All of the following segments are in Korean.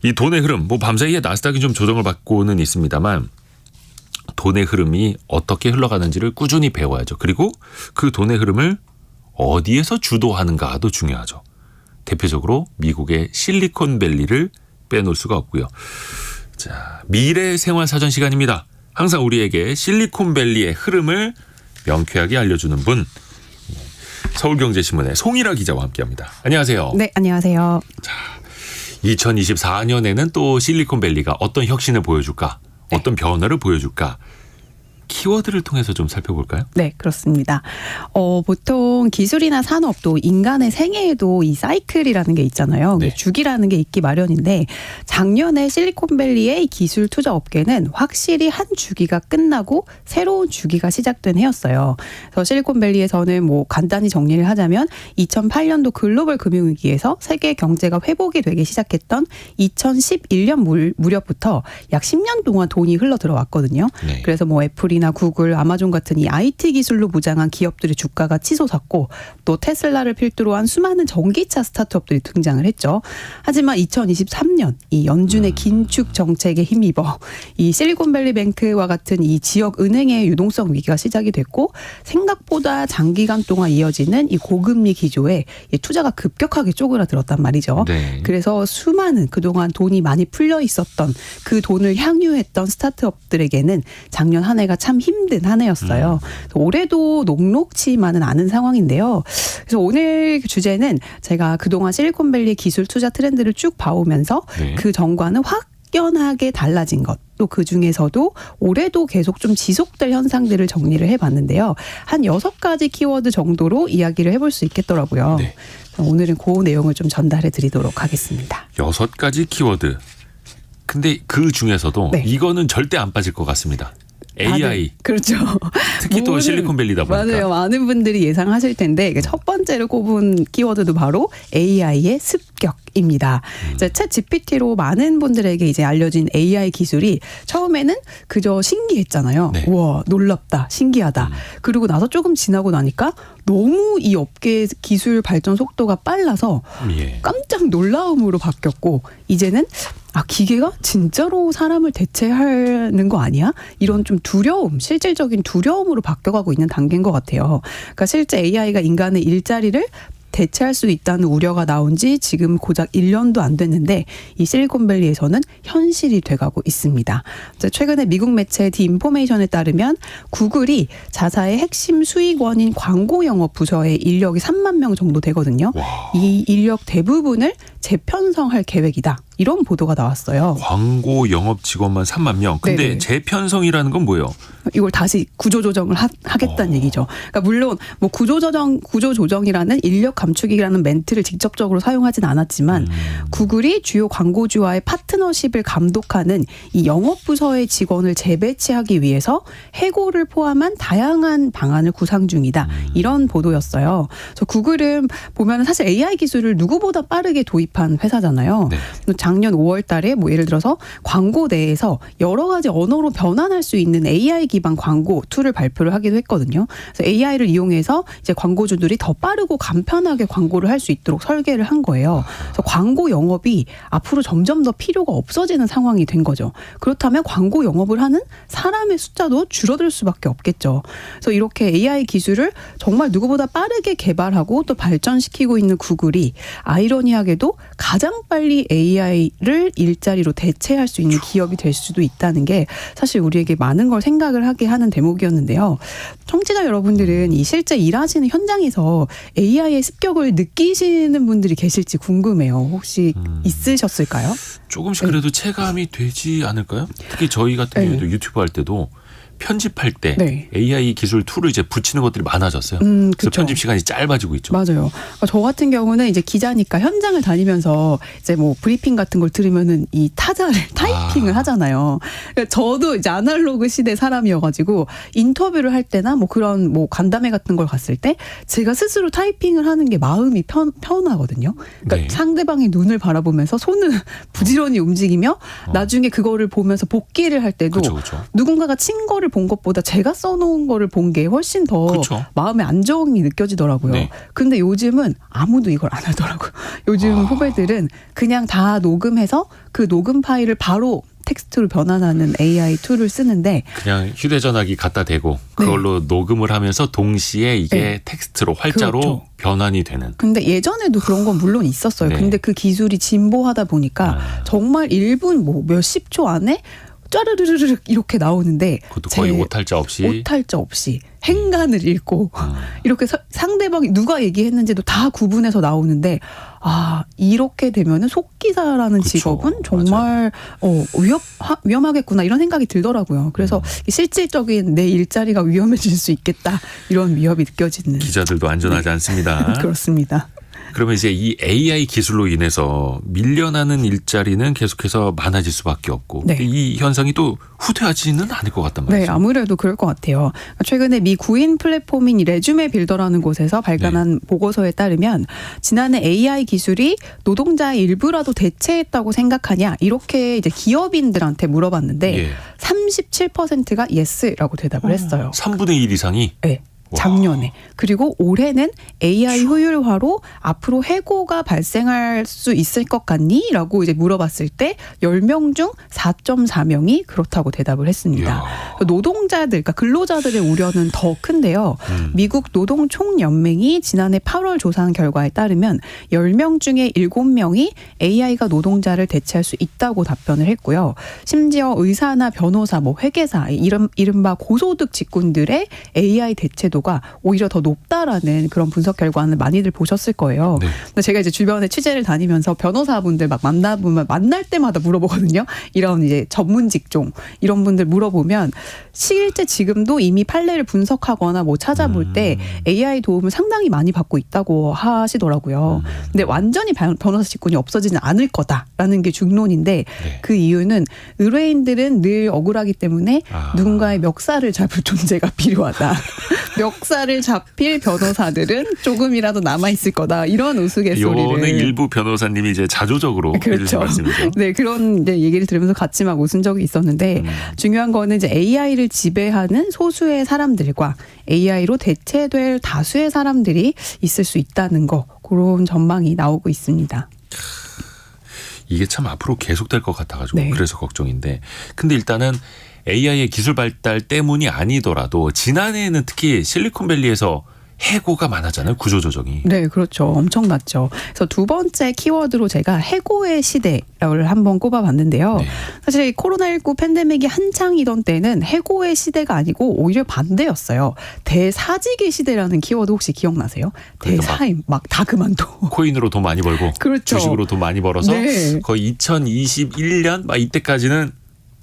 이 돈의 흐름, 뭐 밤사이에 나스닥이 좀 조정을 받고는 있습니다만 돈의 흐름이 어떻게 흘러가는지를 꾸준히 배워야죠. 그리고 그 돈의 흐름을 어디에서 주도하는가도 중요하죠. 대표적으로 미국의 실리콘밸리를 빼놓을 수가 없고요. 자, 미래 생활 사전 시간입니다. 항상 우리에게 실리콘밸리의 흐름을 명쾌하게 알려주는 분, 서울경제신문의 송일아 기자와 함께합니다. 안녕하세요. 네, 안녕하세요. 자, 2024년에는 또 실리콘밸리가 어떤 혁신을 보여줄까? 어떤 변화를 보여줄까? 키워드를 통해서 좀 살펴볼까요? 네, 그렇습니다. 보통 기술이나 산업도 인간의 생애에도 이 사이클이라는 게 있잖아요. 네. 주기라는 게 있기 마련인데 작년에 실리콘밸리의 기술 투자 업계는 확실히 한 주기가 끝나고 새로운 주기가 시작된 해였어요. 그래서 실리콘밸리에서는 뭐 간단히 정리를 하자면 2008년도 글로벌 금융위기에서 세계 경제가 회복이 되기 시작했던 2011년 무렵부터 약 10년 동안 돈이 흘러 들어왔거든요. 네. 그래서 뭐 애플이나 구글, 아마존 같은 이 IT 기술로 무장한 기업들의 주가가 치솟았고 또 테슬라를 필두로 한 수많은 전기차 스타트업들이 등장을 했죠. 하지만 2023년 이 연준의 긴축 정책에 힘입어 이 실리콘밸리 뱅크와 같은 이 지역 은행의 유동성 위기가 시작이 됐고 생각보다 장기간 동안 이어지는 이 고금리 기조에 이 투자가 급격하게 쪼그라들었단 말이죠. 네. 그래서 수많은 그동안 돈이 많이 풀려 있었던 그 돈을 향유했던 스타트업들에게는 작년 한 해가 참 힘든 한 해였어요. 올해도 녹록치만은 않은 상황인데요. 그래서 오늘 주제는 제가 그동안 실리콘밸리의 기술 투자 트렌드를 쭉 봐오면서 네. 그 전과는 확연하게 달라진 것. 또 그중에서도 올해도 계속 좀 지속될 현상들을 정리를 해봤는데요. 한 6가지 키워드 정도로 이야기를 해볼 수 있겠더라고요. 네. 오늘은 그 내용을 좀 전달해 드리도록 하겠습니다. 6가지 키워드. 근데 그 중에서도 네. 이거는 절대 안 빠질 것 같습니다. AI. 그렇죠. 특히 또 실리콘밸리다 보니까. 맞아요. 많은 분들이 예상하실 텐데 첫 번째로 꼽은 키워드도 바로 AI의 습격입니다. 이제 챗 GPT로 많은 분들에게 이제 알려진 AI 기술이 처음에는 그저 신기했잖아요. 네. 우와, 놀랍다, 신기하다. 그리고 나서 조금 지나고 나니까 너무 이 업계의 기술 발전 속도가 빨라서 예. 깜짝 놀라움으로 바뀌었고 이제는 기계가 진짜로 사람을 대체하는 거 아니야? 이런 좀 두려움, 실질적인 두려움으로 바뀌어가고 있는 단계인 것 같아요. 그러니까 실제 AI가 인간의 일자리를 대체할 수 있다는 우려가 나온 지 지금 고작 1년도 안 됐는데 이 실리콘밸리에서는 현실이 돼가고 있습니다. 최근에 미국 매체 디 인포메이션에 따르면 구글이 자사의 핵심 수익원인 광고 영업 부서의 인력이 3만 명 정도 되거든요. 와. 이 인력 대부분을 재편성할 계획이다. 이런 보도가 나왔어요. 광고 영업 직원만 3만 명. 근데 네네. 재편성이라는 건 뭐예요? 이걸 다시 구조조정을 하겠다는 얘기죠. 그러니까 물론 뭐 구조조정이라는 인력 감축이라는 멘트를 직접적으로 사용하진 않았지만 구글이 주요 광고주와의 파트너십을 감독하는 이 영업부서의 직원을 재배치하기 위해서 해고를 포함한 다양한 방안을 구상 중이다. 이런 보도였어요. 그래서 구글은 보면 사실 AI 기술을 누구보다 빠르게 도입한 회사잖아요. 네. 작년 5월 달에 뭐 예를 들어서 광고 내에서 여러 가지 언어로 변환할 수 있는 AI 기반 광고 툴을 발표를 하기도 했거든요. 그래서 AI를 이용해서 이제 광고주들이 더 빠르고 간편하게 광고를 할 수 있도록 설계를 한 거예요. 그래서 광고 영업이 앞으로 점점 더 필요가 없어지는 상황이 된 거죠. 그렇다면 광고 영업을 하는 사람의 숫자도 줄어들 수밖에 없겠죠. 그래서 이렇게 AI 기술을 정말 누구보다 빠르게 개발하고 또 발전시키고 있는 구글이 아이러니하게도 가장 빨리 AI를 일자리로 대체할 수 있는 기업이 될 수도 있다는 게 사실 우리에게 많은 걸 생각을 하게 하는 대목이었는데요. 청취자 여러분들은 이 실제 일하시는 현장에서 AI의 습격을 느끼시는 분들이 계실지 궁금해요. 혹시 있으셨을까요? 조금씩 그래도 체감이 되지 않을까요? 특히 저희 같은 경우에도 유튜브 할 때도 편집할 때 네. AI 기술 툴을 이제 붙이는 것들이 많아졌어요. 그래서 그쵸. 편집 시간이 짧아지고 있죠. 맞아요. 그러니까 저 같은 경우는 이제 기자니까 현장을 다니면서 이제 뭐 브리핑 같은 걸 들으면은 이 타자를 타이핑을 하잖아요. 그러니까 저도 이제 아날로그 시대 사람이어가지고 인터뷰를 할 때나 뭐 그런 뭐 간담회 같은 걸 갔을 때 제가 스스로 타이핑을 하는 게 마음이 편하거든요. 그러니까 네. 상대방의 눈을 바라보면서 손을 부지런히 움직이며 나중에 그거를 보면서 복기를 할 때도 그렇죠. 누군가가 친 거를 메일을 본 것보다 제가 써놓은 거를 본 게 훨씬 더 그렇죠. 마음의 안정이 느껴지더라고요. 네. 근데 요즘은 아무도 이걸 안 하더라고요. 요즘 후배들은 그냥 다 녹음해서 그 녹음 파일을 바로 텍스트로 변환하는 AI 툴을 쓰는데 그냥 휴대전화기 갖다 대고 그걸로 녹음을 하면서 동시에 이게 네. 텍스트로 활자로 그렇죠. 변환이 되는. 근데 예전에도 그런 건 물론 있었어요. 네. 근데 그 기술이 진보하다 보니까 정말 1분 뭐 몇십 초 안에 짜르르르륵 이렇게 나오는데 그것도 거의 오탈자 없이. 오탈자 없이 행간을 읽고 이렇게 상대방이 누가 얘기했는지도 다 구분해서 나오는데 이렇게 되면은 속기사라는 그쵸. 직업은 정말 위험하겠구나 이런 생각이 들더라고요. 그래서 실질적인 내 일자리가 위험해질 수 있겠다 이런 위협이 느껴지는. 기자들도 안전하지 않습니다. 그렇습니다. 그러면 이제 이 AI 기술로 인해서 밀려나는 일자리는 계속해서 많아질 수밖에 없고 네. 이 현상이 또 후퇴하지는 않을 것 같단 말이죠. 네, 아무래도 그럴 것 같아요. 최근에 미 구인 플랫폼인 이 레주메 빌더라는 곳에서 발간한 보고서에 따르면 지난해 AI 기술이 노동자의 일부라도 대체했다고 생각하냐 이렇게 이제 기업인들한테 물어봤는데 예. 37%가 예스라고 대답을 했어요. 3분의 1 이상이 네. 작년에. 그리고 올해는 AI 효율화로 앞으로 해고가 발생할 수 있을 것 같니? 라고 이제 물어봤을 때 10명 중 4.4명이 그렇다고 대답을 했습니다. 이야. 노동자들, 그러니까 근로자들의 우려는 더 큰데요. 미국 노동총연맹이 지난해 8월 조사한 결과에 따르면 10명 중에 7명이 AI가 노동자를 대체할 수 있다고 답변을 했고요. 심지어 의사나 변호사, 뭐 회계사, 이른바 고소득 직군들의 AI 대체도가 오히려 더 높다라는 그런 분석 결과는 많이들 보셨을 거예요. 네. 근데 제가 이제 주변에 취재를 다니면서 변호사분들 막 만나보면 만날 때마다 물어보거든요. 이런 이제 전문 직종 이런 분들 물어보면 실제 지금도 이미 판례를 분석하거나 뭐 찾아볼 때 AI 도움을 상당히 많이 받고 있다고 하시더라고요. 근데 완전히 변호사 직군이 없어지는 않을 거다라는 게 중론인데 네. 그 이유는 의뢰인들은 늘 억울하기 때문에 누군가의 멱살을 잡을 존재가 필요하다. 멱살을 잡힐 변호사들은 조금이라도 남아있을 거다. 이런 우스갯소리를. 요거는 일부 변호사님이 이제 자조적으로 해주신 그렇죠. 말씀이죠. 네, 그런 이제 얘기를 들으면서 같이 막 웃은 적이 있었는데 중요한 거는 이제 AI를 지배하는 소수의 사람들과 AI로 대체될 다수의 사람들이 있을 수 있다는 거 그런 전망이 나오고 있습니다. 이게 참 앞으로 계속될 것 같아가지고 네. 그래서 걱정인데 근데 일단은 AI의 기술 발달 때문이 아니더라도 지난해에는 특히 실리콘밸리에서 해고가 많았잖아요. 구조조정이. 네, 그렇죠. 엄청났죠. 그래서 두 번째 키워드로 제가 해고의 시대를 한번 꼽아봤는데요. 네. 사실 코로나19 팬데믹이 한창이던 때는 해고의 시대가 아니고 오히려 반대였어요. 대사직의 시대라는 키워드 혹시 기억나세요? 그러니까 대사임 막 다 그만둬. 코인으로 돈 많이 벌고 그렇죠. 주식으로 돈 많이 벌어서 네. 거의 2021년 막 이때까지는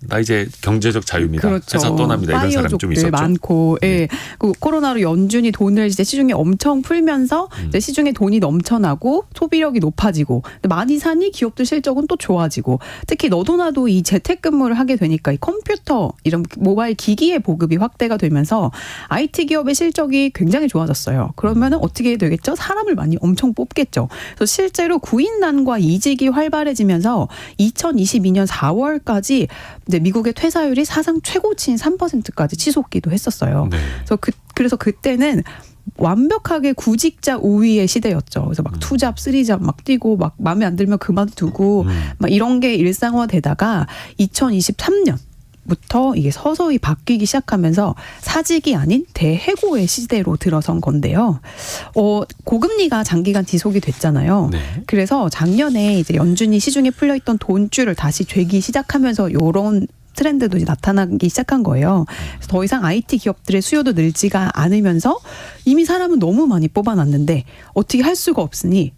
나 이제 경제적 자유입니다. 그렇죠. 회사 떠납니다. 이런 사람 좀 있었죠. 많고, 예. 그 코로나로 연준이 돈을 이제 시중에 엄청 풀면서 이제 시중에 돈이 넘쳐나고 소비력이 높아지고 많이 사니 기업들 실적은 또 좋아지고 특히 너도나도 이 재택근무를 하게 되니까 이 컴퓨터 이런 모바일 기기의 보급이 확대가 되면서 IT 기업의 실적이 굉장히 좋아졌어요. 그러면은 어떻게 되겠죠? 사람을 많이 엄청 뽑겠죠. 그래서 실제로 구인난과 이직이 활발해지면서 2022년 4월까지 이제 미국의 퇴사율이 사상 최고치인 3%까지 치솟기도 했었어요. 네. 그래서 그때는 완벽하게 구직자 우위의 시대였죠. 그래서 막 투잡, 쓰리잡 막 뛰고 막 마음에 안 들면 그만두고 막 이런 게 일상화되다가 2023년 부터 이게 서서히 바뀌기 시작하면서 사직이 아닌 대해고의 시대로 들어선 건데요. 고금리가 장기간 지속이 됐잖아요. 네. 그래서 작년에 이제 연준이 시중에 풀려있던 돈줄을 다시 죄기 시작하면서 요런 트렌드도 이제 나타나기 시작한 거예요. 그래서 더 이상 IT 기업들의 수요도 늘지가 않으면서 이미 사람은 너무 많이 뽑아놨는데 어떻게 할 수가 없으니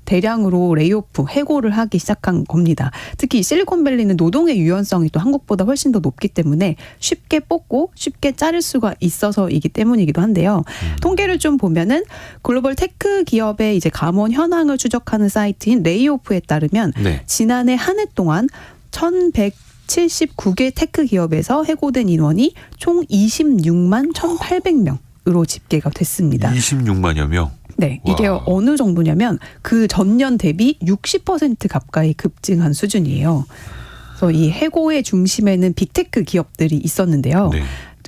대량으로 레이오프, 해고를 하기 시작한 겁니다. 특히 실리콘밸리는 노동의 유연성이 또 한국보다 훨씬 더 높기 때문에 쉽게 뽑고 쉽게 자를 수가 있어서이기 때문이기도 한데요. 통계를 좀 보면은 글로벌 테크 기업의 이제 감원 현황을 추적하는 사이트인 레이오프에 따르면 네. 지난해 한 해 동안 1,179개 테크 기업에서 해고된 인원이 총 26만 1,800명으로 집계가 됐습니다. 26만여 명. 네, 이게 와. 어느 정도냐면 그 전년 대비 60% 가까이 급증한 수준이에요. 그래서 이 해고의 중심에는 빅테크 기업들이 있었는데요. 네.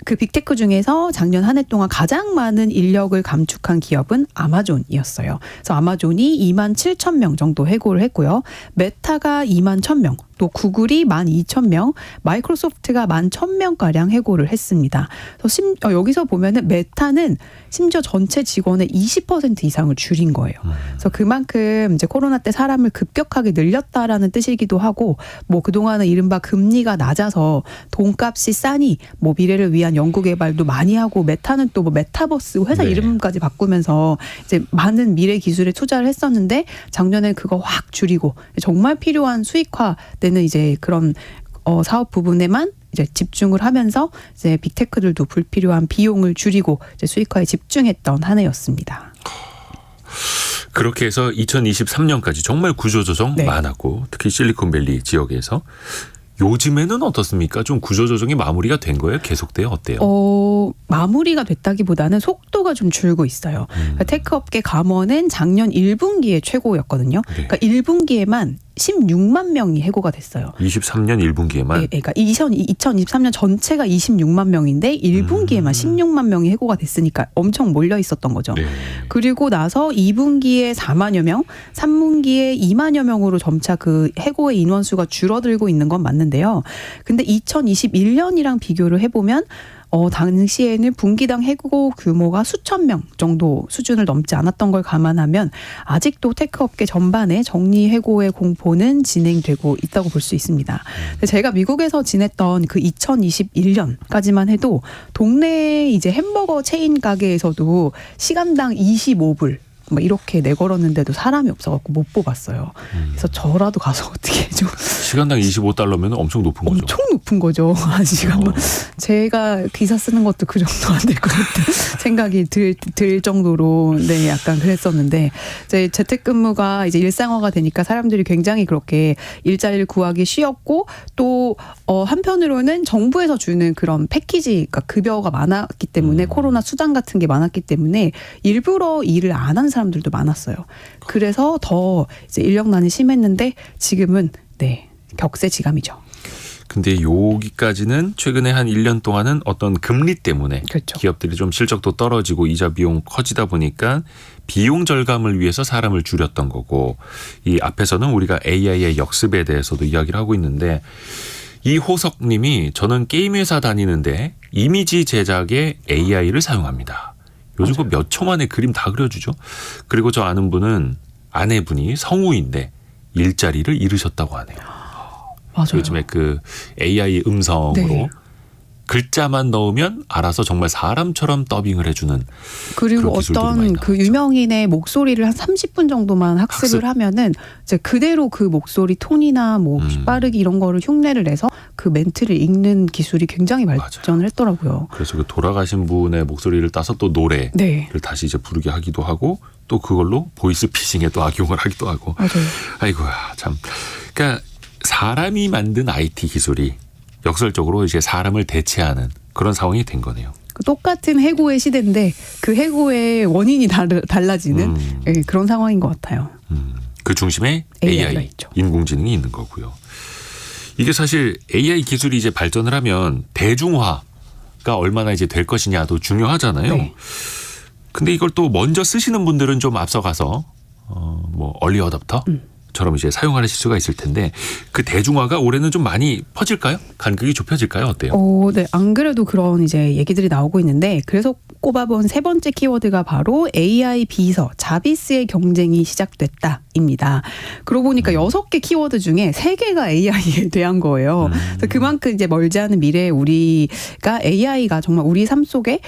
그 빅테크 중에서 작년 한 해 동안 가장 많은 인력을 감축한 기업은 아마존이었어요. 그래서 아마존이 2만 7천 명 정도 해고를 했고요. 메타가 2만 1천 명, 또 구글이 1만 2천 명, 마이크로소프트가 1만 1천 명가량 해고를 했습니다. 그래서 여기서 보면은 메타는 심지어 전체 직원의 20% 이상을 줄인 거예요. 그래서 그만큼 이제 코로나 때 사람을 급격하게 늘렸다라는 뜻이기도 하고, 뭐 그동안은 이른바 금리가 낮아서 돈값이 싸니 뭐 미래를 위한 연구 개발도 많이 하고, 메타는 또 뭐 메타버스 회사 네. 이름까지 바꾸면서 이제 많은 미래 기술에 투자를 했었는데, 작년에 그거 확 줄이고 정말 필요한 수익화되는 이제 그런 사업 부분에만 이제 집중을 하면서 이제 빅테크들도 불필요한 비용을 줄이고 이제 수익화에 집중했던 한 해였습니다. 그렇게 해서 2023년까지 정말 구조조정 네. 많았고, 특히 실리콘밸리 지역에서. 요즘에는 어떻습니까? 좀 구조조정이 마무리가 된 거예요? 계속돼요? 어때요? 마무리가 됐다기보다는 속도가 좀 줄고 있어요. 그러니까 테크 업계 감원은 작년 1분기에 최고였거든요. 네. 그러니까 1분기에만 16만 명이 해고가 됐어요. 23년 1분기에만. 네, 그러니까 2023년 전체가 26만 명인데 1분기에만 16만 명이 해고가 됐으니까 엄청 몰려 있었던 거죠. 네. 그리고 나서 2분기에 4만여 명, 3분기에 2만여 명으로 점차 그 해고의 인원수가 줄어들고 있는 건 맞는데요. 근데 2021년이랑 비교를 해보면 당시에는 분기당 해고 규모가 수천 명 정도 수준을 넘지 않았던 걸 감안하면 아직도 테크업계 전반에 정리 해고의 공포는 진행되고 있다고 볼 수 있습니다. 제가 미국에서 지냈던 그 2021년까지만 해도 동네 이제 햄버거 체인 가게에서도 시간당 25불 뭐 이렇게 내걸었는데도 사람이 없어갖고 못 뽑았어요. 그래서 저라도 가서 어떻게 좀 시간당 25달러면 엄청 높은 거죠. 엄청 높은 거죠. 한 시간만. 제가 기사 쓰는 것도 그 정도 안 될 것 같은 생각이 들 정도로 네 약간 그랬었는데, 이제 재택근무가 이제 일상화가 되니까 사람들이 굉장히 그렇게 일자리를 구하기 쉬웠고, 또 한편으로는 정부에서 주는 그런 패키지, 그러니까 급여가 많았기 때문에 코로나 수당 같은 게 많았기 때문에 일부러 일을 안 한 사람들도 많았어요. 그래서 더 이제 인력난이 심했는데 지금은 네 격세지감이죠. 근데 여기까지는 최근에 한 1년 동안은 어떤 금리 때문에 그렇죠. 기업들이 좀 실적도 떨어지고 이자 비용 커지다 보니까 비용 절감을 위해서 사람을 줄였던 거고, 이 앞에서는 우리가 AI의 역습에 대해서도 이야기를 하고 있는데, 이호석 님이 저는 게임 회사 다니는데 이미지 제작에 AI를 사용합니다. 요즘 그 몇 초 만에 그림 다 그려주죠. 그리고 저 아는 분은 아내분이 성우인데 일자리를 잃으셨다고 하네요. 맞아요. 요즘에 그 AI 음성으로 네. 글자만 넣으면 알아서 정말 사람처럼 더빙을 해주는. 그리고 그런 기술들이 많이 어떤 그 나왔죠. 유명인의 목소리를 한 30분 정도만 학습을 하면은 이제 그대로 그 목소리 톤이나 뭐 빠르기 이런 거를 흉내를 내서 그 멘트를 읽는 기술이 굉장히 발전을 했더라고요. 그래서 그 돌아가신 분의 목소리를 따서 또 노래를 네. 다시 이제 부르게 하기도 하고, 또 그걸로 보이스 피싱에 또 악용을 하기도 하고. 맞아요. 아이고야 참. 그러니까 사람이 만든 IT 기술이 역설적으로 이제 사람을 대체하는 그런 상황이 된 거네요. 똑같은 해고의 시대인데 그 해고의 원인이 달라지는 예, 그런 상황인 것 같아요. 그 중심에 AI가 AI, 있죠. 인공지능이 있는 거고요. 이게 사실 AI 기술이 이제 발전을 하면 대중화가 얼마나 이제 될 것이냐도 중요하잖아요. 네. 근데 이걸 또 먼저 쓰시는 분들은 좀 앞서가서 뭐 얼리 어답터처럼 이제 사용하실 수가 있을 텐데, 그 대중화가 올해는 좀 많이 퍼질까요? 간극이 좁혀질까요? 어때요? 네. 안 그래도 그런 이제 얘기들이 나오고 있는데, 그래서 꼽아본 세 번째 키워드가 바로 AI 비서 자비스의 경쟁이 시작됐다입니다. 그러고 보니까 6개 키워드 중에 3개가 AI에 대한 거예요. 그래서 그만큼 이제 멀지 않은 미래에 우리가 AI가 정말 우리 삶 속에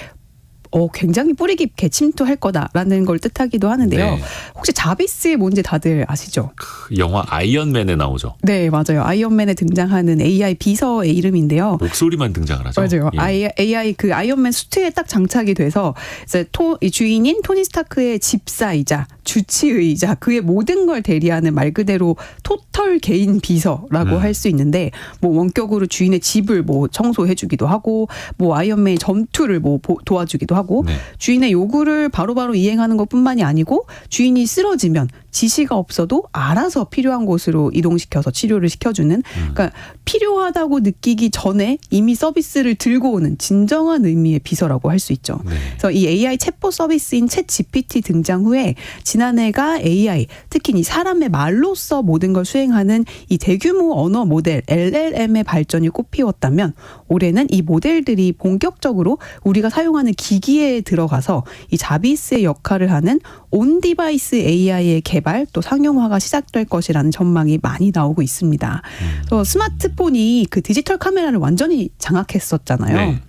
굉장히 뿌리 깊게 침투할 거다라는 걸 뜻하기도 하는데요. 네. 혹시 자비스의 뭔지 다들 아시죠? 그 영화 아이언맨에 나오죠. 네, 맞아요. 아이언맨에 등장하는 AI 비서의 이름인데요. 목소리만 등장을 하죠. 맞아요. 예. AI 그 아이언맨 수트에 딱 장착이 돼서 이제 이 주인인 토니 스타크의 집사이자 주치의이자 그의 모든 걸 대리하는 말 그대로 토털 개인 비서라고 할 수 있는데 뭐 원격으로 주인의 집을 뭐 청소해주기도 하고 뭐 아이언맨의 전투를 뭐 도와주기도 하고 네. 주인의 요구를 바로바로 이행하는 것뿐만이 아니고 주인이 쓰러지면 지시가 없어도 알아서 필요한 곳으로 이동시켜서 치료를 시켜주는 그러니까 필요하다고 느끼기 전에 이미 서비스를 들고 오는 진정한 의미의 비서라고 할 수 있죠. 네. 그래서 이 AI 챗봇 서비스인 챗 GPT 등장 후에 지난해가 AI 특히 이 사람의 말로써 모든 걸 수행하는 이 대규모 언어 모델 LLM의 발전이 꽃피웠다면 올해는 이 모델들이 본격적으로 우리가 사용하는 기기에 들어가서 이 자비스의 역할을 하는 온 디바이스 AI의 개발 또 상용화가 시작될 것이라는 전망이 많이 나오고 있습니다. 그래서 스마트폰이 그 디지털 카메라를 완전히 장악했었잖아요. 네.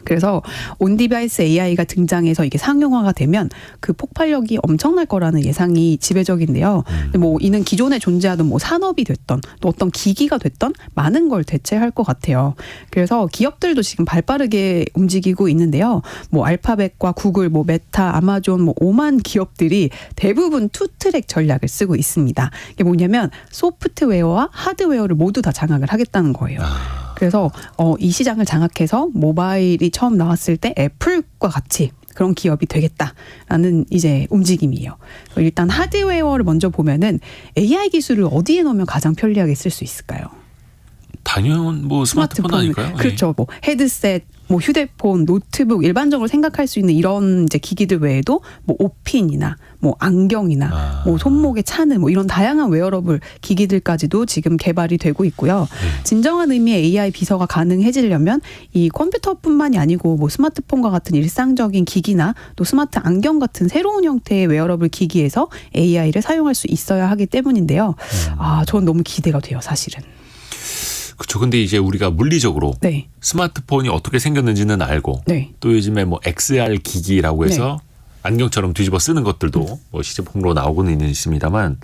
그래서 온디바이스 AI가 등장해서 이게 상용화가 되면 그 폭발력이 엄청날 거라는 예상이 지배적인데요. 근데 뭐 이는 기존에 존재하던 뭐 산업이 됐던 또 어떤 기기가 됐던 많은 걸 대체할 것 같아요. 그래서 기업들도 지금 발빠르게 움직이고 있는데요. 뭐 알파벳과 구글, 뭐 메타, 아마존 뭐 5만 기업들이 대부분 투트랙 전략을 쓰고 있습니다. 이게 뭐냐면 소프트웨어와 하드웨어를 모두 다 장악을 하겠다는 거예요. 그래서 이 시장을 장악해서 모바일이 처음 나왔을 때 애플과 같이 그런 기업이 되겠다라는 이제 움직임이에요. 일단 하드웨어를 먼저 보면은 AI 기술을 어디에 넣으면 가장 편리하게 쓸 수 있을까요? 당연 뭐 스마트폰 아닐까요? 그렇죠. 뭐 헤드셋, 뭐 휴대폰, 노트북 일반적으로 생각할 수 있는 이런 이제 기기들 외에도 뭐 옷핀이나 뭐 안경이나 뭐 손목에 차는 뭐 이런 다양한 웨어러블 기기들까지도 지금 개발이 되고 있고요. 진정한 의미의 AI 비서가 가능해지려면 이 컴퓨터뿐만이 아니고 뭐 스마트폰과 같은 일상적인 기기나 또 스마트 안경 같은 새로운 형태의 웨어러블 기기에서 AI를 사용할 수 있어야 하기 때문인데요. 전 너무 기대가 돼요, 사실은. 그렇죠. 근데 이제 우리가 물리적으로 네. 스마트폰이 어떻게 생겼는지는 알고 네. 또 요즘에 뭐 XR 기기라고 해서 안경처럼 뒤집어 쓰는 것들도 뭐 시제품으로 나오고는 있습니다만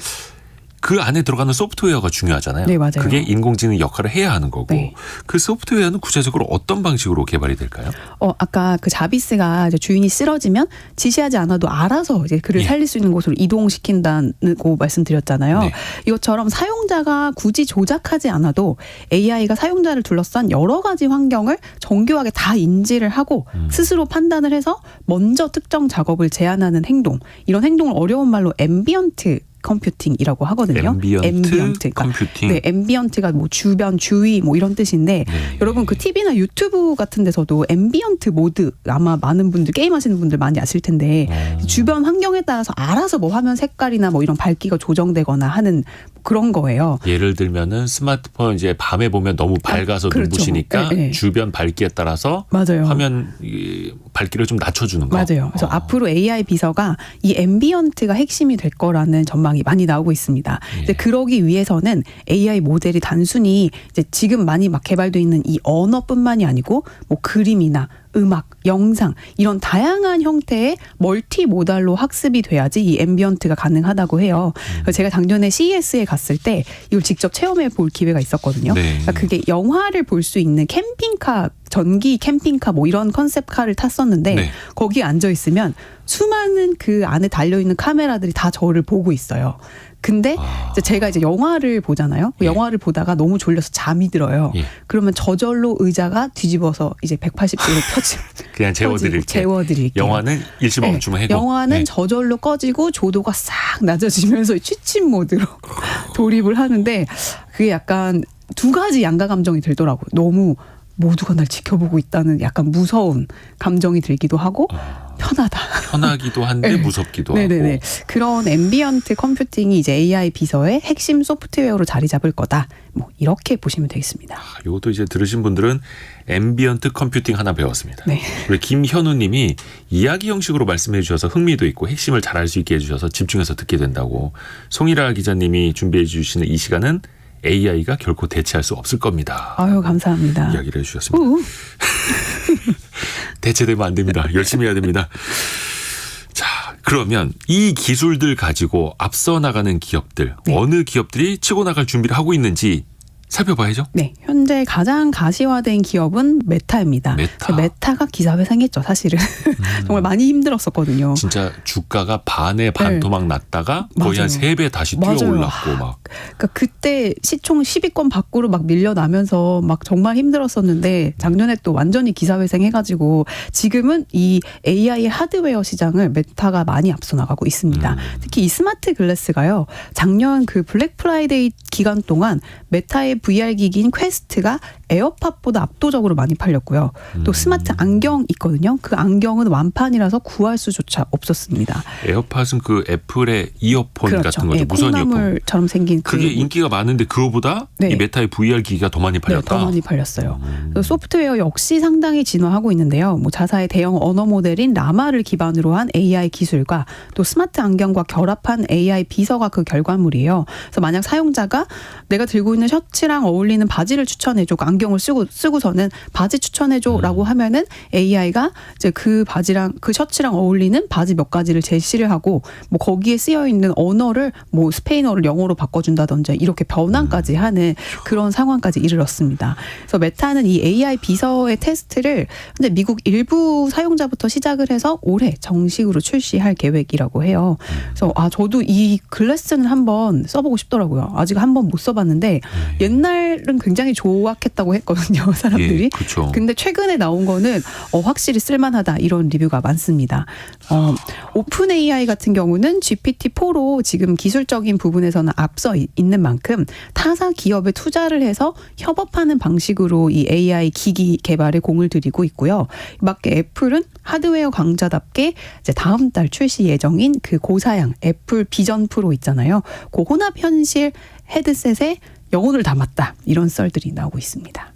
그 안에 들어가는 소프트웨어가 중요하잖아요. 네, 맞아요. 그게 인공지능 역할을 해야 하는 거고 네. 그 소프트웨어는 구체적으로 어떤 방식으로 개발이 될까요? 아까 그 자비스가 이제 주인이 쓰러지면 지시하지 않아도 알아서 이제 그를 예. 살릴 수 있는 곳으로 이동시킨다고 말씀드렸잖아요. 네. 이것처럼 사용자가 굳이 조작하지 않아도 AI가 사용자를 둘러싼 여러 가지 환경을 정교하게 다 인지를 하고 스스로 판단을 해서 먼저 특정 작업을 제안하는 행동. 이런 행동을 어려운 말로 앰비언트 컴퓨팅이라고 하거든요. 앰비언트 컴퓨팅. 네, 앰비언트가 뭐 주변, 주위 뭐 이런 뜻인데 여러분 그 TV나 유튜브 같은 데서도 앰비언트 모드 아마 많은 분들 게임하시는 분들 많이 아실 텐데 주변 환경에 따라서 알아서 뭐 화면 색깔이나 뭐 이런 밝기가 조정되거나 하는 그런 거예요. 예를 들면은 스마트폰 이제 밤에 보면 너무 밝아서 그렇죠. 눈부시니까 네. 주변 밝기에 따라서 맞아요. 화면 밝기를 좀 낮춰주는 거. 맞아요. 그래서 앞으로 AI 비서가 이 앰비언트가 핵심이 될 거라는 전망이 많이 나오고 있습니다. 이제 그러기 위해서는 AI 모델이 단순히 이제 지금 많이 막 개발되어 있는 이 언어뿐만이 아니고 뭐 그림이나 음악, 영상 이런 다양한 형태의 멀티모달로 학습이 돼야지 이 앰비언트가 가능하다고 해요. 그래서 제가 작년에 CES에 갔을 때 이걸 직접 체험해 볼 기회가 있었거든요. 네. 그러니까 그게 영화를 볼 수 있는 캠핑카, 전기 캠핑카 뭐 이런 컨셉카를 탔었는데 네. 거기에 앉아 있으면 수많은 그 안에 달려있는 카메라들이 다 저를 보고 있어요. 근데 이제 제가 이제 영화를 보잖아요. 예. 영화를 보다가 너무 졸려서 잠이 들어요. 예. 그러면 저절로 의자가 뒤집어서 이제 180도로 그냥 재워드릴게요. 재워드릴게요. 영화는 일시멈춤을 해고. 영화는 저절로 꺼지고 조도가 싹 낮아지면서 취침 모드로 돌입을 하는데 그게 약간 두 가지 양가 감정이 들더라고요. 너무 모두가 날 지켜보고 있다는 약간 무서운 감정이 들기도 하고 편하다. 편하기도 한데 네. 무섭기도 네네네. 하고. 그런 앰비언트 컴퓨팅이 이제 AI 비서의 핵심 소프트웨어로 자리 잡을 거다. 뭐 이렇게 보시면 되겠습니다. 이것도 이제 들으신 분들은 앰비언트 컴퓨팅 하나 배웠습니다. 네. 우리 김현우님이 이야기 형식으로 말씀해 주셔서 흥미도 있고 핵심을 잘 알 수 있게 해주셔서 집중해서 듣게 된다고. 송일아 기자님이 준비해 주시는 이 시간은 AI가 결코 대체할 수 없을 겁니다. 아유 감사합니다. 이야기를 해주셨습니다. 우. 대체되면 안 됩니다. 열심히 해야 됩니다. 자, 그러면 이 기술들 가지고 앞서 나가는 기업들, 어느 기업들이 치고 나갈 준비를 하고 있는지 살펴봐야죠. 네, 현재 가장 가시화된 기업은 메타입니다. 메타가 기사회생했죠, 사실은. 정말 많이 힘들었었거든요. 진짜 주가가 반에 반토막 났다가 거의 한 3배 다시 뛰어올랐고 막. 그러니까 그때 시총 10위권 밖으로 막 밀려나면서 막 정말 힘들었었는데 작년에 또 완전히 기사회생해가지고 지금은 이 AI 하드웨어 시장을 메타가 많이 앞서 나가고 있습니다. 특히 이 스마트 글래스가요. 작년 그 블랙 프라이데이 기간 동안 메타의 VR 기기인 퀘스트가 에어팟보다 압도적으로 많이 팔렸고요. 또 스마트 안경 있거든요. 그 안경은 완판이라서 구할 수조차 없었습니다. 에어팟은 그 애플의 이어폰 그렇죠. 같은 거죠. 무선 이어폰. 콩나물처럼 생긴 그게 인기가 많은데 그거보다 이 메타의 VR 기기가 더 많이 팔렸다. 네, 더 많이 팔렸어요. 소프트웨어 역시 상당히 진화하고 있는데요. 뭐 자사의 대형 언어 모델인 라마를 기반으로 한 AI 기술과 또 스마트 안경과 결합한 AI 비서가 그 결과물이에요. 그래서 만약 사용자가 내가 들고 있는 셔츠랑 어울리는 바지를 추천해줘, 안경을 쓰고서는 바지 추천해줘라고 하면은 AI가 이제 그 바지랑 그 셔츠랑 어울리는 바지 몇 가지를 제시를 하고 뭐 거기에 쓰여 있는 언어를 뭐 스페인어를 영어로 바꿔준다든지 이렇게 변환까지 하는 그런 상황까지 이르렀습니다. 그래서 메타는 이 AI 비서의 테스트를 현재 미국 일부 사용자부터 시작을 해서 올해 정식으로 출시할 계획이라고 해요. 그래서 저도 이 글래스는 한번 써보고 싶더라고요. 아직 한번 못 써봤는데 옛날은 굉장히 좋았겠다고 했거든요, 사람들이. 예, 그렇죠. 근데 최근에 나온 거는 확실히 쓸만하다 이런 리뷰가 많습니다. 오픈 AI 같은 경우는 GPT-4로 지금 기술적인 부분에서는 앞서 있는 만큼 타사 기업에 투자를 해서 협업하는 방식으로 이 AI 기기 개발에 공을 들이고 있고요. 밖에 애플은 하드웨어 강자답게 이제 다음 달 출시 예정인 그 고사양 애플 비전 프로 있잖아요. 그 혼합 현실 헤드셋에 영혼을 담았다. 이런 썰들이 나오고 있습니다.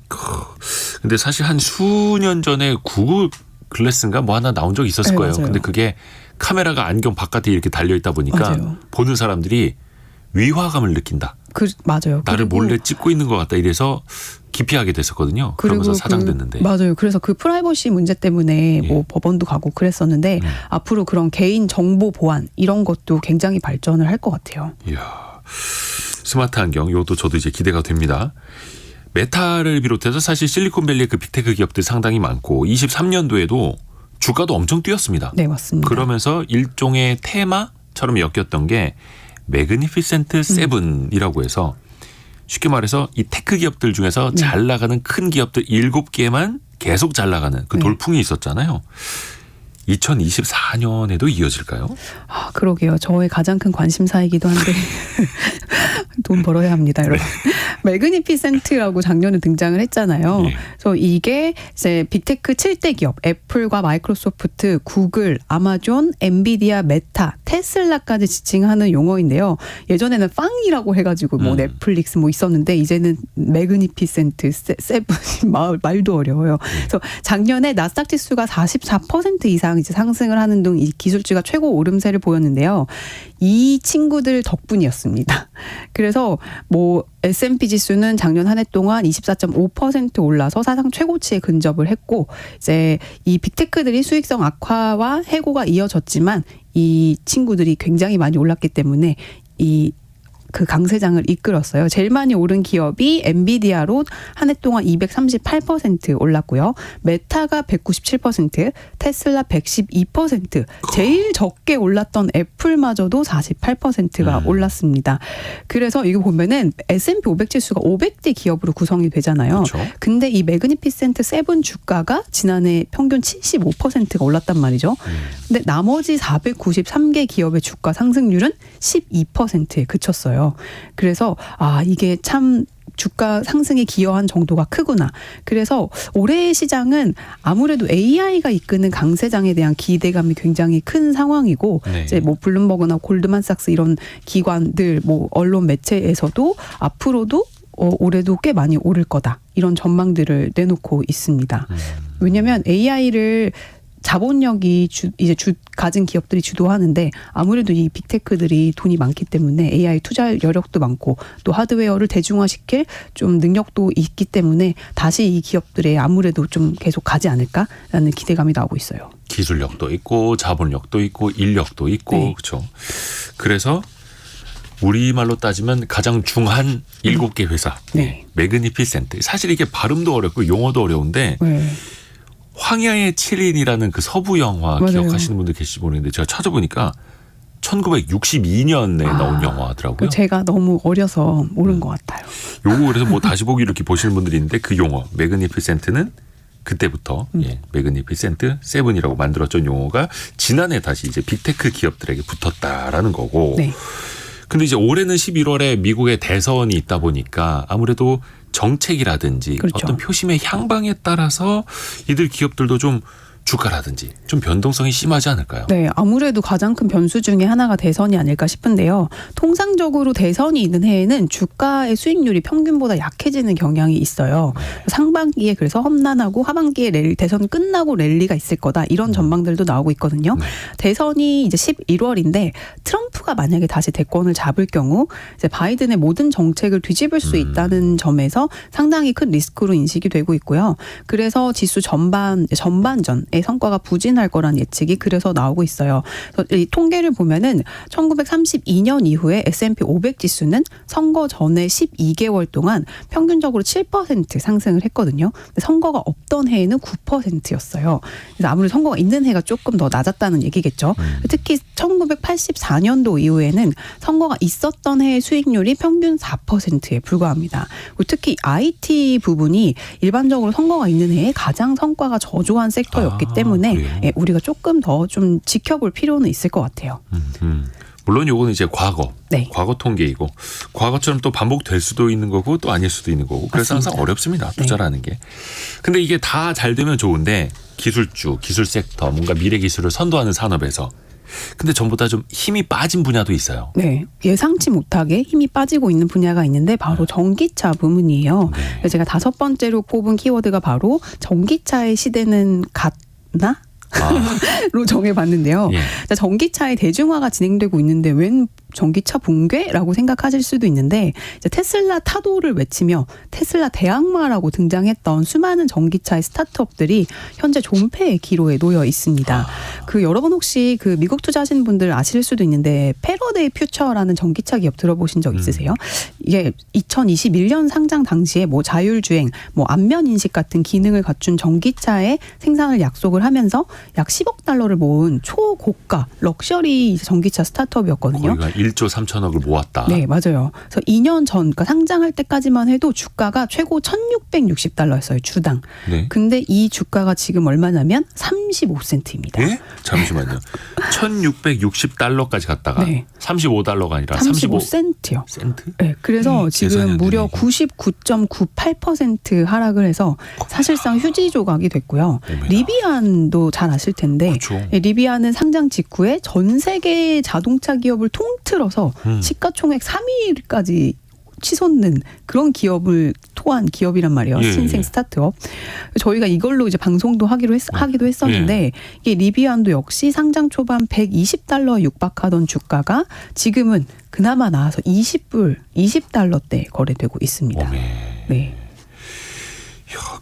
근데 사실 한 수년 전에 구글 글래스인가 뭐 하나 나온 적이 있었을 거예요. 맞아요. 근데 그게 카메라가 안경 바깥에 이렇게 달려 있다 보니까 맞아요. 보는 사람들이 위화감을 느낀다. 맞아요. 나를 몰래 찍고 있는 것 같다. 이래서 기피하게 됐었거든요. 그러면서 사장됐는데. 맞아요. 그래서 그 프라이버시 문제 때문에 뭐 법원도 가고 그랬었는데 앞으로 그런 개인 정보 보안 이런 것도 굉장히 발전을 할 것 같아요. 이야. 스마트 안경, 이것도 저도 이제 기대가 됩니다. 메타를 비롯해서 사실 실리콘밸리의 그 빅테크 기업들 상당히 많고 23년도에도 주가도 엄청 뛰었습니다. 네, 맞습니다. 그러면서 일종의 테마처럼 엮였던 게 매그니피센트 세븐이라고 해서 쉽게 말해서 이 테크 기업들 중에서 잘 나가는 큰 기업들 7개만 계속 잘 나가는 그 돌풍이 있었잖아요. 2024년에도 이어질까요? 그러게요. 저의 가장 큰 관심사이기도 한데 돈 벌어야 합니다, 여러분. 매그니피센트라고 작년에 등장을 했잖아요. 그래서 이게 이제 빅테크 7대 기업 애플과 마이크로소프트, 구글, 아마존, 엔비디아, 메타, 테슬라까지 지칭하는 용어인데요. 예전에는 빵이라고 해가지고 뭐 넷플릭스 뭐 있었는데 이제는 매그니피센트 세븐 말도 어려워요. 그래서 작년에 나스닥 지수가 44% 이상 이제 상승을 하는 등 이 기술주가 최고 오름세를 보였는데요. 이 친구들 덕분이었습니다. 그래서 뭐 S&P 지수는 작년 한 해 동안 24.5% 올라서 사상 최고치에 근접을 했고 이제 이 빅테크들이 수익성 악화와 해고가 이어졌지만 이 친구들이 굉장히 많이 올랐기 때문에 그 강세장을 이끌었어요. 제일 많이 오른 기업이 엔비디아로 한 해 동안 238% 올랐고요. 메타가 197%, 테슬라 112%, 제일 적게 올랐던 애플마저도 48%가 올랐습니다. 그래서 이거 보면은 S&P 500 지수가 500대 기업으로 구성이 되잖아요. 그렇죠. 근데 이 매그니피센트 세븐 주가가 지난해 평균 75%가 올랐단 말이죠. 근데 나머지 493개 기업의 주가 상승률은 12%에 그쳤어요. 그래서 이게 참 주가 상승에 기여한 정도가 크구나. 그래서 올해의 시장은 아무래도 AI가 이끄는 강세장에 대한 기대감이 굉장히 큰 상황이고 이제 뭐 블룸버그나 골드만삭스 이런 기관들 뭐 언론 매체에서도 앞으로도 올해도 꽤 많이 오를 거다. 이런 전망들을 내놓고 있습니다. 왜냐하면 AI를 자본력이 가진 기업들이 주도하는데 아무래도 이 빅테크들이 돈이 많기 때문에 AI 투자 여력도 많고 또 하드웨어를 대중화시킬 좀 능력도 있기 때문에 다시 이 기업들에 아무래도 좀 계속 가지 않을까라는 기대감이 나오고 있어요. 기술력도 있고 자본력도 있고 인력도 있고 그렇죠. 그래서 우리말로 따지면 가장 중한 7개 회사. 네. 매그니피센트. 사실 이게 발음도 어렵고 용어도 어려운데 네. 황야의 7인이라는 그 서부 영화 맞아요. 기억하시는 분들 계실지 모르겠는데 제가 찾아보니까 1962년에 나온 영화더라고요. 제가 너무 어려서 모르는 것 같아요. 요거 그래서 뭐 다시 보기 이렇게 보시는 분들이 있는데 그 용어 매그니피센트는 그때부터 매그니피센트 세븐이라고 만들었던 용어가 지난해 다시 이제 빅테크 기업들에게 붙었다라는 거고. 네. 근데 이제 올해는 11월에 미국의 대선이 있다 보니까 아무래도 정책이라든지 그렇죠. 어떤 표심의 향방에 따라서 이들 기업들도 좀 주가라든지 좀 변동성이 심하지 않을까요? 네, 아무래도 가장 큰 변수 중에 하나가 대선이 아닐까 싶은데요. 통상적으로 대선이 있는 해에는 주가의 수익률이 평균보다 약해지는 경향이 있어요. 상반기에 그래서 험난하고 하반기에 대선 끝나고 랠리가 있을 거다 이런 전망들도 나오고 있거든요. 네. 대선이 이제 11월인데 트럼프가 만약에 다시 대권을 잡을 경우 이제 바이든의 모든 정책을 뒤집을 수 있다는 점에서 상당히 큰 리스크로 인식이 되고 있고요. 그래서 지수 전반전의 성과가 부진할 거란 예측이 그래서 나오고 있어요. 그래서 이 통계를 보면은 1932년 이후에 S&P 500 지수는 선거 전에 12개월 동안 평균적으로 7% 상승을 했거든요. 근데 선거가 없던 해에는 9%였어요. 그래서 아무래도 선거가 있는 해가 조금 더 낮았다는 얘기겠죠. 특히 1984년도 이후에는 선거가 있었던 해의 수익률이 평균 4%에 불과합니다. 그리고 특히 IT 부분이 일반적으로 선거가 있는 해에 가장 성과가 저조한 섹터였기 때문에 예, 우리가 조금 더 좀 지켜볼 필요는 있을 것 같아요. 물론 요거는 이제 과거 네. 통계이고 과거처럼 또 반복될 수도 있는 거고 또 아닐 수도 있는 거고 그래서 맞습니다. 항상 어렵습니다. 투자라는 게. 근데 이게 다 잘 되면 좋은데 기술주, 기술 섹터, 뭔가 미래 기술을 선도하는 산업에서 근데 전부 다 좀 힘이 빠진 분야도 있어요. 네, 예상치 못하게 힘이 빠지고 있는 분야가 있는데 바로 전기차 부문이에요. 그래서 제가 5번째로 꼽은 키워드가 바로 전기차의 시대는 갔나? 로 정해봤는데요. 예. 전기차의 대중화가 진행되고 있는데 웬 전기차 붕괴라고 생각하실 수도 있는데 이제 테슬라 타도를 외치며 테슬라 대항마라고 등장했던 수많은 전기차의 스타트업들이 현재 존폐의 기로에 놓여 있습니다. 그 여러분 혹시 그 미국 투자하시는 분들 아실 수도 있는데 패러데이 퓨처라는 전기차 기업 들어보신 적 있으세요? 이게 2021년 상장 당시에 뭐 자율주행, 뭐 안면 인식 같은 기능을 갖춘 전기차의 생산을 약속을 하면서 약 10억 달러를 모은 초고가 럭셔리 전기차 스타트업이었거든요. 거기가 1조 3천억을 모았다. 네, 맞아요. 그래서 2년 전, 그러니까 상장할 때까지만 해도 주가가 최고 1,660달러였어요, 주당. 네. 근데 이 주가가 지금 얼마냐면 35센트입니다. 예? 잠시만요. 1,660달러까지 갔다가 네. 35달러가 아니라 35센트요. 센트? 네, 그래서 계산이 지금 안 무려 되네. 99.98% 하락을 해서 사실상 휴지 조각이 됐고요. 어머나. 리비안도 잘 아실 텐데 그렇죠. 리비안은 상장 직후에 전 세계 자동차 기업을 통틀어서 시가총액 3위까지 치솟는 그런 기업을 토한 기업이란 말이에요. 예, 신생 예. 스타트업. 저희가 이걸로 이제 방송도 하기도 했었는데 이게 리비안도 역시 상장 초반 120달러 육박하던 주가가 지금은 그나마 나아서 20달러대 거래되고 있습니다. 오메. 네.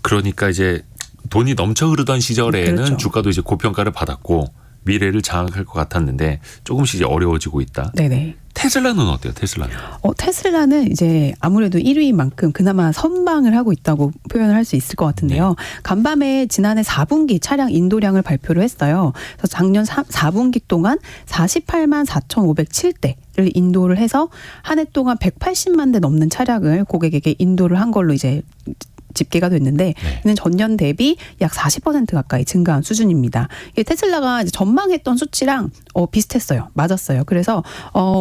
그러니까 이제 돈이 넘쳐 흐르던 시절에는 그렇죠. 주가도 이제 고평가를 받았고 미래를 장악할 것 같았는데 조금씩 이제 어려워지고 있다. 네네. 테슬라는 어때요? 테슬라는? 테슬라는 이제 아무래도 1위인 만큼 그나마 선방을 하고 있다고 표현을 할 수 있을 것 같은데요. 간밤에 지난해 4분기 차량 인도량을 발표를 했어요. 그래서 작년 4분기 동안 48만 4,507대를 인도를 해서 한 해 동안 180만 대 넘는 차량을 고객에게 인도를 한 걸로 이제 집계가 됐는데 이는 전년 대비 약 40% 가까이 증가한 수준입니다. 이게 테슬라가 이제 전망했던 수치랑 비슷했어요. 맞았어요. 그래서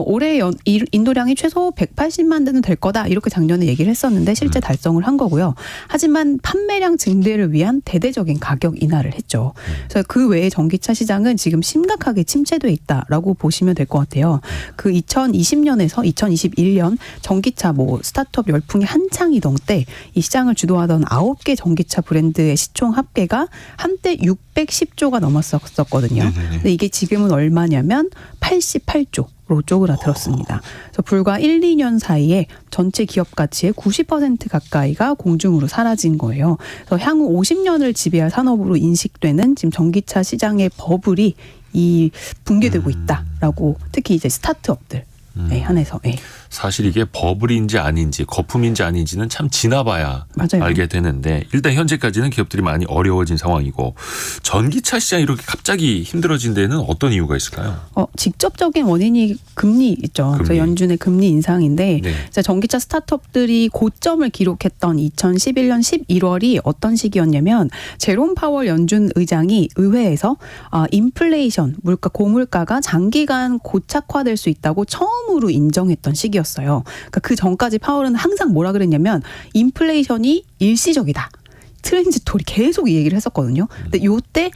올해 인도량이 최소 180만 대는 될 거다 이렇게 작년에 얘기를 했었는데 실제 달성을 한 거고요. 하지만 판매량 증대를 위한 대대적인 가격 인하를 했죠. 그래서 그 외에 전기차 시장은 지금 심각하게 침체돼 있다라고 보시면 될 것 같아요. 그 2020년에서 2021년 전기차 뭐 스타트업 열풍이 한창이던 때 이 시장을 주도하던 9개 전기차 브랜드의 시총 합계가 한때 610조가 넘었었거든요. 근데 이게 지금은 얼마냐면 88조로 쪼그라들었습니다. 그래서 불과 1, 2년 사이에 전체 기업 가치의 90% 가까이가 공중으로 사라진 거예요. 그래서 향후 50년을 지배할 산업으로 인식되는 지금 전기차 시장의 버블이 붕괴되고 있다라고 특히 이제 스타트업들 한해서. 사실 이게 버블인지 아닌지 거품인지 아닌지는 참 지나봐야 맞아요. 알게 되는데 일단 현재까지는 기업들이 많이 어려워진 상황이고 전기차 시장이 이렇게 갑자기 힘들어진 데는 어떤 이유가 있을까요? 직접적인 원인이 금리 있죠. 그래서 연준의 금리 인상인데 네. 전기차 스타트업들이 고점을 기록했던 2011년 11월이 어떤 시기였냐면 제롬 파월 연준 의장이 의회에서 인플레이션, 물가 고물가가 장기간 고착화될 수 있다고 처음으로 인정했던 시기였어요. 그러니까 그 전까지 파월은 항상 뭐라 그랬냐면 인플레이션이 일시적이다. 트랜지토리 계속 이 얘기를 했었거든요. 근데 요때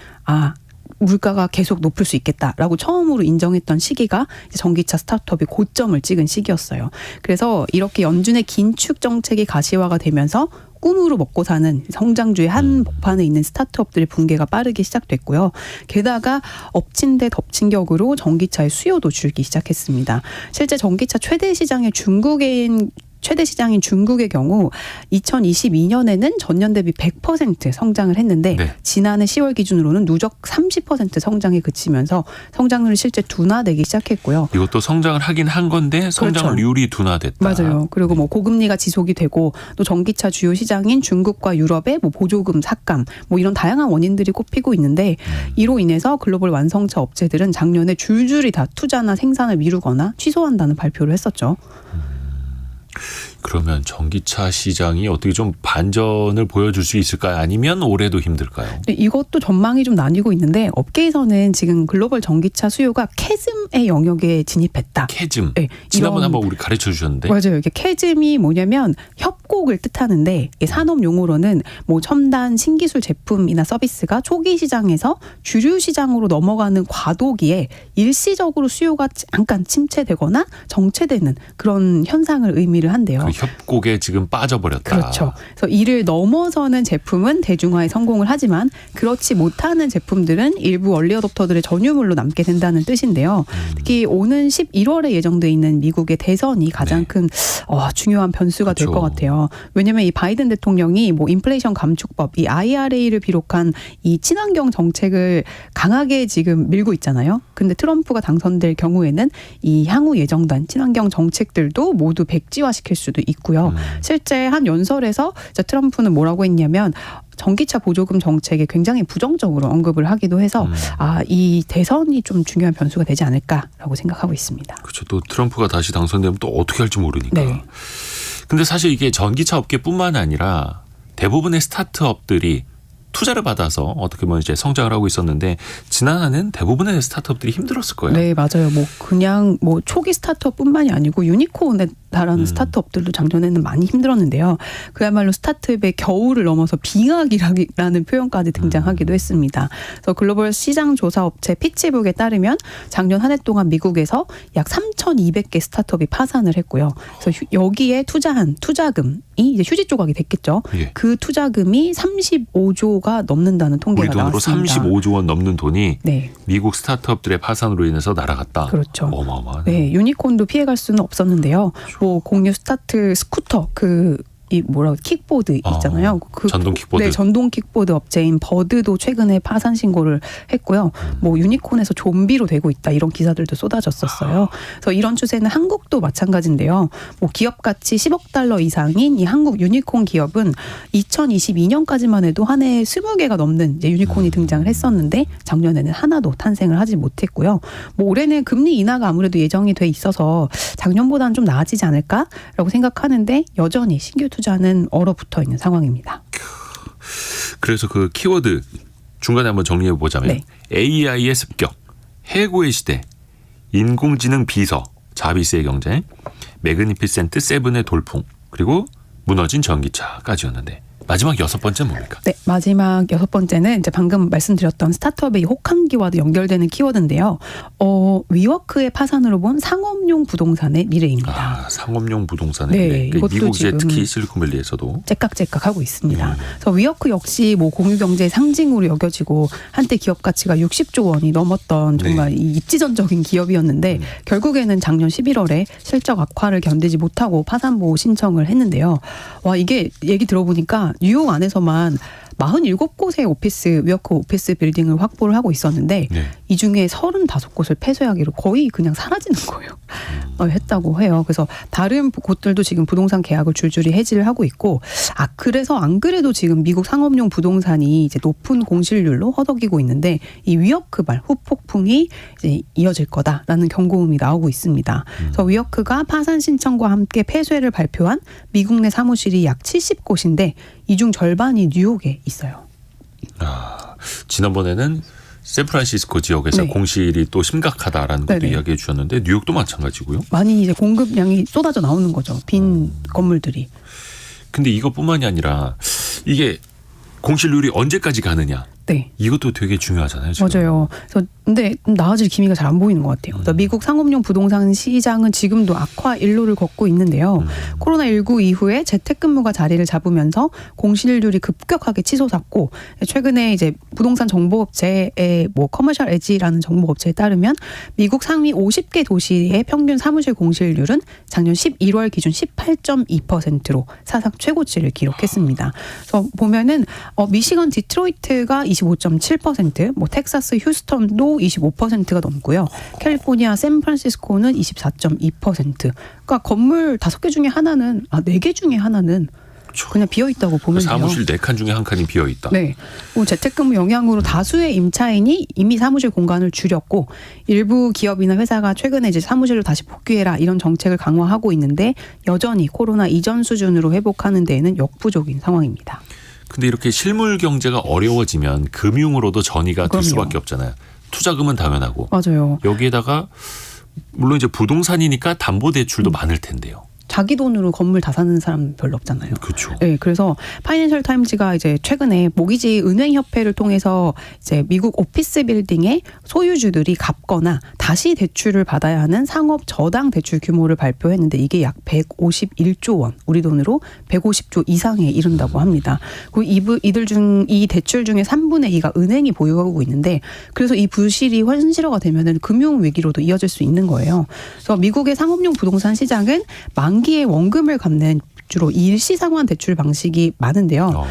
물가가 계속 높을 수 있겠다라고 처음으로 인정했던 시기가 이제 전기차 스타트업이 고점을 찍은 시기였어요. 그래서 이렇게 연준의 긴축 정책이 가시화가 되면서 꿈으로 먹고 사는 성장주의 한복판에 있는 스타트업들의 붕괴가 빠르게 시작됐고요. 게다가 엎친 데 덮친 격으로 전기차의 수요도 줄기 시작했습니다. 실제 전기차 최대 시장인 중국의 경우 2022년에는 전년 대비 100% 성장을 했는데 네. 지난해 10월 기준으로는 누적 30% 성장에 그치면서 성장률이 실제 둔화되기 시작했고요. 이것도 성장을 하긴 한 건데 성장률이 둔화됐다. 맞아요. 그리고 뭐 고금리가 지속이 되고 또 전기차 주요 시장인 중국과 유럽의 뭐 보조금 삭감 뭐 이런 다양한 원인들이 꼽히고 있는데 이로 인해서 글로벌 완성차 업체들은 작년에 줄줄이 다 투자나 생산을 미루거나 취소한다는 발표를 했었죠. 그러면 전기차 시장이 어떻게 좀 반전을 보여줄 수 있을까요? 아니면 올해도 힘들까요? 이것도 전망이 좀 나뉘고 있는데 업계에서는 지금 글로벌 전기차 수요가 캐즘의 영역에 진입했다. 캐즘. 네, 지난번에 한번 우리 가르쳐 주셨는데. 맞아요. 이게 캐즘이 뭐냐면 협곡을 뜻하는데 산업 용어로는 뭐 첨단 신기술 제품이나 서비스가 초기 시장에서 주류 시장으로 넘어가는 과도기에 일시적으로 수요가 잠깐 침체되거나 정체되는 그런 현상을 의미를 한대요. 그 협곡에 지금 빠져버렸다. 그렇죠. 그래서 이를 넘어서는 제품은 대중화에 성공을 하지만 그렇지 못하는 제품들은 일부 얼리 어댑터들의 전유물로 남게 된다는 뜻인데요. 특히 오는 11월에 예정돼 있는 미국의 대선이 가장 큰 중요한 변수가 될 것 같아요. 왜냐하면 이 바이든 대통령이 뭐 인플레이션 감축법, 이 IRA를 비롯한 이 친환경 정책을 강하게 지금 밀고 있잖아요. 근데 트럼프가 당선될 경우에는 이 향후 예정된 친환경 정책들도 모두 백지화시킬 수도 있고요. 실제 한 연설에서 트럼프는 뭐라고 했냐면 전기차 보조금 정책에 굉장히 부정적으로 언급을 하기도 해서 이 대선이 좀 중요한 변수가 되지 않을까라고 생각하고 있습니다. 그렇죠. 또 트럼프가 다시 당선되면 또 어떻게 할지 모르니까. 네. 근데 사실 이게 전기차 업계뿐만 아니라 대부분의 스타트업들이 투자를 받아서 어떻게 보면 이제 성장을 하고 있었는데 지난해는 대부분의 스타트업들이 힘들었을 거예요. 네, 맞아요. 뭐 그냥 뭐 초기 스타트업뿐만이 아니고 유니콘에 달하는 스타트업들도 작년에는 많이 힘들었는데요. 그야말로 스타트업의 겨울을 넘어서 빙하기라는 표현까지 등장하기도 했습니다. 그래서 글로벌 시장 조사 업체 피치북에 따르면 작년 한 해 동안 미국에서 약 3,200개 스타트업이 파산을 했고요. 그래서 여기에 투자한 투자금이 이제 휴지 조각이 됐겠죠. 예. 그 투자금이 35조가 넘는다는 통계가 우리 돈으로 나왔습니다. 35조 원 넘는 돈이 네. 미국 스타트업들의 파산으로 인해서 날아갔다. 그렇죠. 어마어마하네. 네, 유니콘도 피해갈 수는 없었는데요. 뭐 공유 스타트 스쿠터 킥보드 있잖아요. 전동 킥보드. 네, 전동 킥보드 업체인 버드도 최근에 파산 신고를 했고요. 뭐 유니콘에서 좀비로 되고 있다 이런 기사들도 쏟아졌었어요. 그래서 이런 추세는 한국도 마찬가지인데요. 뭐 기업 가치 10억 달러 이상인 이 한국 유니콘 기업은 2022년까지만 해도 한 해에 20개가 넘는 이제 유니콘이 등장을 했었는데 작년에는 하나도 탄생을 하지 못했고요. 뭐 올해는 금리 인하가 아무래도 예정이 돼 있어서 작년보다는 좀 나아지지 않을까라고 생각하는데 여전히 신규 투자는 얼어붙어 있는 상황입니다. 그래서 그 키워드 중간에 한번 정리해 보자면 네. AI의 습격, 해고의 시대, 인공지능 비서, 자비스의 경쟁, 매그니피센트 세븐의 돌풍, 그리고 무너진 전기차까지였는데 마지막 6번째 뭡니까? 네, 마지막 6번째는 이제 방금 말씀드렸던 스타트업의 혹한기와도 연결되는 키워드인데요. 위워크의 파산으로 본 상업용 부동산의 미래입니다. 상업용 부동산의 네, 미래. 이것도 미국 이제 지금 특히 실리콘밸리에서도 째깍째깍하고 있습니다. 그래서 위워크 역시 뭐 공유 경제의 상징으로 여겨지고 한때 기업 가치가 60조 원이 넘었던 정말 이 입지전적인 기업이었는데 결국에는 작년 11월에 실적 악화를 견디지 못하고 파산 보호 신청을 했는데요. 와, 이게 얘기 들어보니까 뉴욕 안에서만 47곳의 오피스 위워크 오피스 빌딩을 확보를 하고 있었는데 네. 이 중에 35곳을 폐쇄하기로 거의 그냥 사라지는 거예요. 했다고 해요. 그래서 다른 곳들도 지금 부동산 계약을 줄줄이 해지를 하고 있고 그래서 안 그래도 지금 미국 상업용 부동산이 이제 높은 공실률로 허덕이고 있는데 이 위워크발 후폭풍이 이제 이어질 거다라는 경고음이 나오고 있습니다. 그래서 위워크가 파산 신청과 함께 폐쇄를 발표한 미국 내 사무실이 약 70곳인데 이 중 절반이 뉴욕에 있어요. 지난번에는 샌프란시스코 지역에서 네. 공실이 또 심각하다라는 것도 네네. 이야기해 주셨는데 뉴욕도 마찬가지고요. 많이 이제 공급량이 쏟아져 나오는 거죠. 빈 건물들이. 근데 이것뿐만이 아니라 이게 공실률이 언제까지 가느냐. 네. 이것도 되게 중요하잖아요. 지금. 맞아요. 그래서 근데 나아질 기미가 잘 안 보이는 것 같아요. 그래서 미국 상업용 부동산 시장은 지금도 악화 일로를 걷고 있는데요. 코로나19 이후에 재택근무가 자리를 잡으면서 공실률이 급격하게 치솟았고 최근에 이제 부동산 정보업체의 커머셜 에지라는 정보업체에 따르면 미국 상위 50개 도시의 평균 사무실 공실률은 작년 11월 기준 18.2%로 사상 최고치를 기록했습니다. 그래서 보면은 미시건 디트로이트가 25.7%, 텍사스 휴스턴도 25%가 넘고요. 캘리포니아 샌프란시스코는 24.2%. 그러니까 건물 5개 중에 하나는 4개 중에 하나는 그냥 비어 있다고 보면 돼요. 사무실 4칸 중에 1칸이 비어 있다. 네. 재택근무 영향으로 다수의 임차인이 이미 사무실 공간을 줄였고 일부 기업이나 회사가 최근에 이제 사무실로 다시 복귀해라 이런 정책을 강화하고 있는데 여전히 코로나 이전 수준으로 회복하는 데에는 역부족인 상황입니다. 근데 이렇게 실물 경제가 어려워지면 금융으로도 전이가 될 그럼요. 수밖에 없잖아요. 투자금은 당연하고. 맞아요. 여기에다가 물론 이제 부동산이니까 담보대출도 많을 텐데요. 자기 돈으로 건물 다 사는 사람 별로 없잖아요. 그렇죠. 네, 그래서 파이낸셜 타임즈가 이제 최근에 모기지 은행협회를 통해서 이제 미국 오피스 빌딩의 소유주들이 갚거나 다시 대출을 받아야 하는 상업 저당 대출 규모를 발표했는데 이게 약 151조 원, 우리 돈으로 150조 이상에 이른다고 합니다. 그리고 이 대출 중에 3분의 2가 은행이 보유하고 있는데 그래서 이 부실이 현실화가 되면은 금융 위기로도 이어질 수 있는 거예요. 그래서 미국의 상업용 부동산 시장은 만기의 원금을 갚는 주로 일시상환 대출 방식이 많은데요.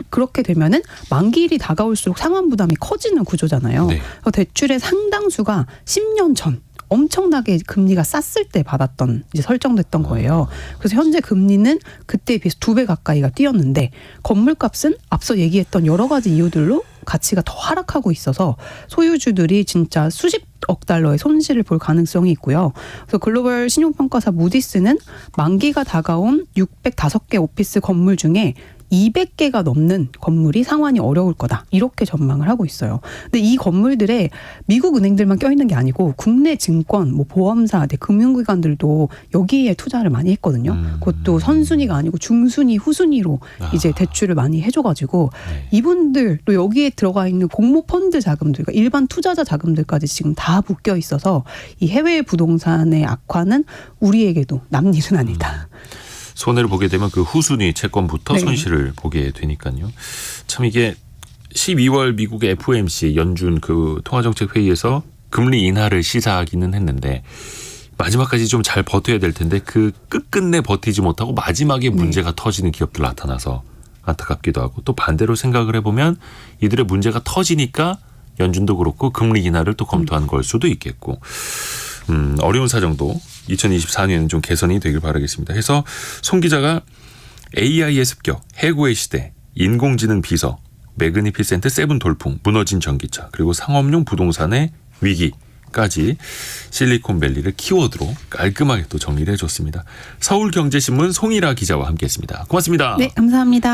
그렇게 되면은 만기일이 다가올수록 상환 부담이 커지는 구조잖아요. 네. 그래서 대출의 상당수가 10년 전 엄청나게 금리가 쌌을 때 받았던 이제 설정됐던 거예요. 그래서 현재 금리는 그때에 비해서 2배 가까이가 뛰었는데 건물값은 앞서 얘기했던 여러 가지 이유들로 가치가 더 하락하고 있어서 소유주들이 진짜 수십억 달러의 손실을 볼 가능성이 있고요. 그래서 글로벌 신용평가사 무디스는 만기가 다가온 605개 오피스 건물 중에 200개가 넘는 건물이 상환이 어려울 거다. 이렇게 전망을 하고 있어요. 근데 이 건물들에 미국 은행들만 껴있는 게 아니고 국내 증권, 보험사, 금융기관들도 여기에 투자를 많이 했거든요. 그것도 선순위가 아니고 중순위, 후순위로 이제 대출을 많이 해줘가지고 이분들 또 여기에 들어가 있는 공모펀드 자금들, 그러니까 일반 투자자 자금들까지 지금 다 묶여 있어서 이 해외 부동산의 악화는 우리에게도 남일은 아니다. 손해를 보게 되면 그 후순위 채권부터 네. 손실을 보게 되니까요. 참 이게 12월 미국의 FOMC 연준 그 통화정책회의에서 금리 인하를 시사하기는 했는데 마지막까지 좀 잘 버텨야 될 텐데 그 끝끝내 버티지 못하고 마지막에 문제가 터지는 기업들 나타나서 안타깝기도 하고 또 반대로 생각을 해보면 이들의 문제가 터지니까 연준도 그렇고 금리 인하를 또 검토한 걸 수도 있겠고 어려운 사정도 2024년에는 좀 개선이 되길 바라겠습니다. 해서 송 기자가 AI의 습격, 해고의 시대, 인공지능 비서, 매그니피센트 세븐 돌풍, 무너진 전기차, 그리고 상업용 부동산의 위기까지 실리콘밸리를 키워드로 깔끔하게 또 정리를 해줬습니다. 서울경제신문 송일아 기자와 함께했습니다. 고맙습니다. 네, 감사합니다.